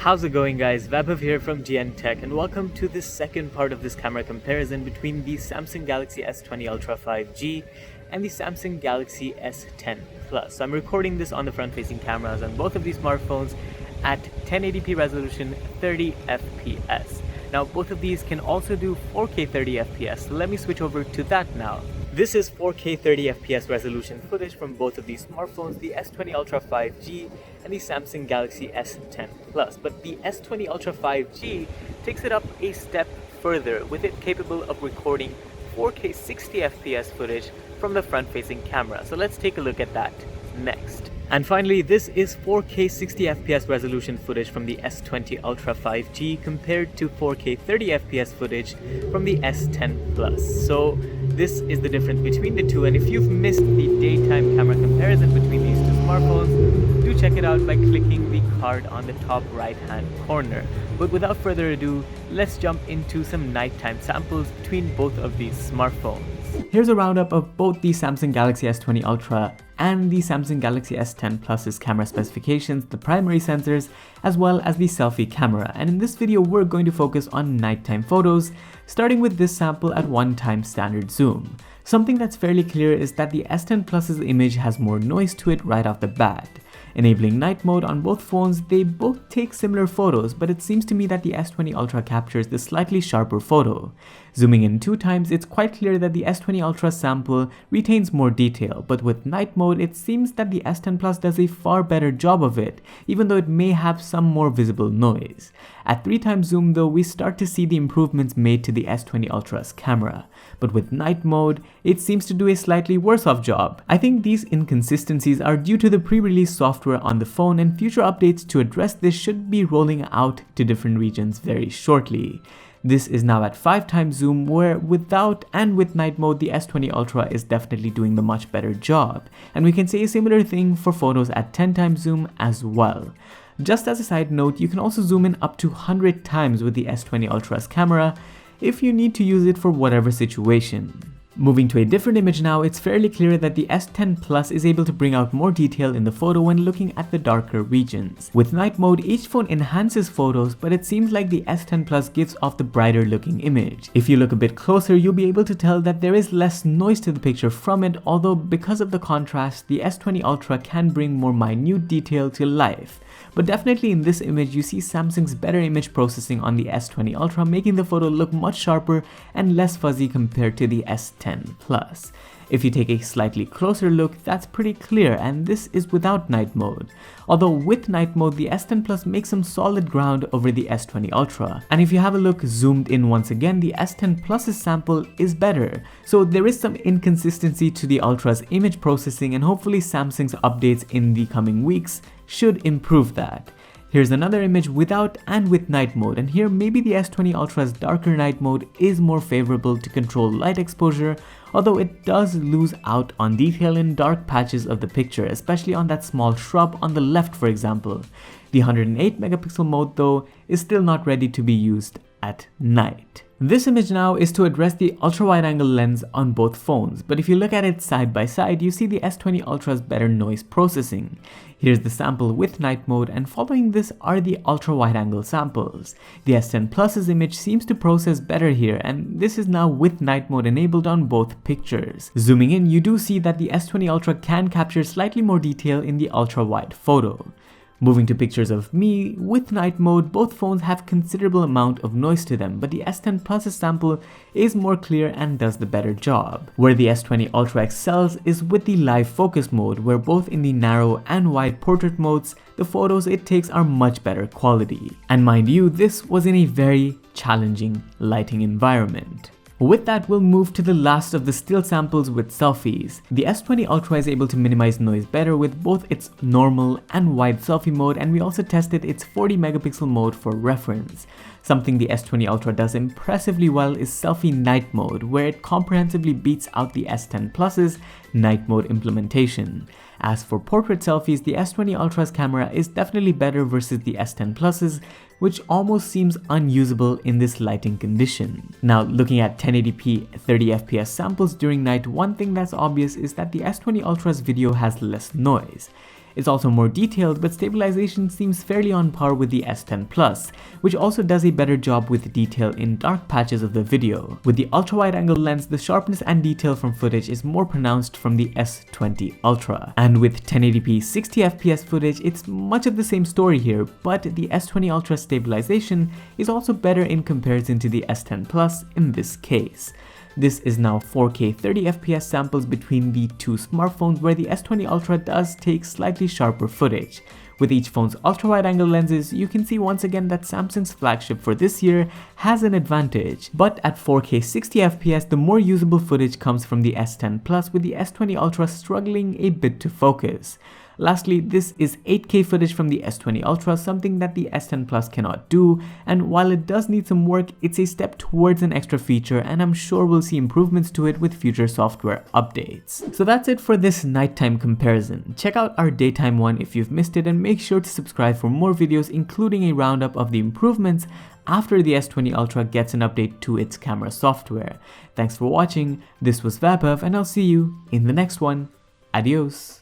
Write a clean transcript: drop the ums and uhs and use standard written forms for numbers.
How's it going, guys? Vaibhav here from GN Tech, and welcome to the second part of this camera comparison between the Samsung Galaxy S20 Ultra 5G and the Samsung Galaxy S10 Plus. So I'm recording this on the front-facing cameras on both of these smartphones at 1080p resolution, 30 FPS. Now, both of these can also do 4K 30 FPS, so let me switch over to that now. This is 4K 30 FPS resolution footage from both of these smartphones, the S20 Ultra 5G and the Samsung Galaxy S10 Plus. But the S20 Ultra 5G takes it up a step further, with it capable of recording 4K 60 FPS footage from the front-facing camera. So let's take a look at that next. And finally, this is 4K 60 FPS resolution footage from the S20 Ultra 5G compared to 4K 30 FPS footage from the S10 Plus. So this is the difference between the two, and if you've missed the daytime camera comparison between these two smartphones, do check it out by clicking the card on the top right hand corner. But without further ado, let's jump into some nighttime samples between both of these smartphones. Here's a roundup of both the Samsung Galaxy S20 Ultra and the Samsung Galaxy S10 Plus's camera specifications, the primary sensors, as well as the selfie camera. And in this video, we're going to focus on nighttime photos, starting with this sample at 1x standard zoom. Something that's fairly clear is that the S10 Plus's image has more noise to it right off the bat. Enabling night mode on both phones, they both take similar photos, but it seems to me that the S20 Ultra captures the slightly sharper photo. Zooming in 2x, it's quite clear that the S20 Ultra sample retains more detail, but with night mode, it seems that the S10 Plus does a far better job of it, even though it may have some more visible noise. At 3x zoom though, we start to see the improvements made to the S20 Ultra's camera, but with night mode, it seems to do a slightly worse off job. I think these inconsistencies are due to the pre-release software on the phone, and future updates to address this should be rolling out to different regions very shortly. This is now at 5x zoom, where without and with night mode, the S20 Ultra is definitely doing the much better job. And we can say a similar thing for photos at 10x zoom as well. Just as a side note, you can also zoom in up to 100x with the S20 Ultra's camera if you need to use it for whatever situation. Moving to a different image now, it's fairly clear that the S10 Plus is able to bring out more detail in the photo when looking at the darker regions. With night mode, each phone enhances photos, but it seems like the S10 Plus gives off the brighter looking image. If you look a bit closer, you'll be able to tell that there is less noise to the picture from it, although because of the contrast, the S20 Ultra can bring more minute detail to life. But definitely in this image, you see Samsung's better image processing on the S20 Ultra, making the photo look much sharper and less fuzzy compared to the S10 Plus. If you take a slightly closer look, that's pretty clear, and this is without night mode. Although with night mode, the S10 Plus makes some solid ground over the S20 Ultra. And if you have a look zoomed in once again, the S10 Plus's sample is better. So there is some inconsistency to the Ultra's image processing, and hopefully Samsung's updates in the coming weeks should improve that. Here's another image without and with night mode, and here maybe the S20 Ultra's darker night mode is more favorable to control light exposure, although it does lose out on detail in dark patches of the picture, especially on that small shrub on the left, for example. The 108 megapixel mode though is still not ready to be used at night. This image now is to address the ultra-wide-angle lens on both phones, but if you look at it side by side, you see the S20 Ultra's better noise processing. Here's the sample with night mode, and following this are the ultra-wide-angle samples. The S10 Plus's image seems to process better here, and this is now with night mode enabled on both pictures. Zooming in, you do see that the S20 Ultra can capture slightly more detail in the ultra-wide photo. Moving to pictures of me, with night mode, both phones have considerable amount of noise to them, but the S10 Plus's sample is more clear and does the better job. Where the S20 Ultra excels is with the live focus mode, where both in the narrow and wide portrait modes, the photos it takes are much better quality. And mind you, this was in a very challenging lighting environment. With that, we'll move to the last of the still samples with selfies. The S20 Ultra is able to minimize noise better with both its normal and wide selfie mode, and we also tested its 40 megapixel mode for reference. Something the S20 Ultra does impressively well is selfie night mode, where it comprehensively beats out the S10 Plus's night mode implementation. As for portrait selfies, the S20 Ultra's camera is definitely better versus the S10 Plus's, which almost seems unusable in this lighting condition. Now, looking at 1080p 30fps samples during night, one thing that's obvious is that the S20 Ultra's video has less noise. It's also more detailed, but stabilization seems fairly on par with the S10 Plus, which also does a better job with detail in dark patches of the video. With the ultra-wide-angle lens, the sharpness and detail from footage is more pronounced from the S20 Ultra. And with 1080p 60fps footage, it's much of the same story here, but the S20 Ultra stabilization is also better in comparison to the S10 Plus in this case. This is now 4K 30fps samples between the two smartphones, where the S20 Ultra does take slightly sharper footage. With each phone's ultra-wide-angle lenses, you can see once again that Samsung's flagship for this year has an advantage. But at 4K 60fps, the more usable footage comes from the S10 Plus, with the S20 Ultra struggling a bit to focus. Lastly, this is 8K footage from the S20 Ultra, something that the S10 Plus cannot do, and while it does need some work, it's a step towards an extra feature, and I'm sure we'll see improvements to it with future software updates. So that's it for this nighttime comparison. Check out our daytime one if you've missed it, and make sure to subscribe for more videos, including a roundup of the improvements after the S20 Ultra gets an update to its camera software. Thanks for watching, this was Vaibhav, and I'll see you in the next one. Adios.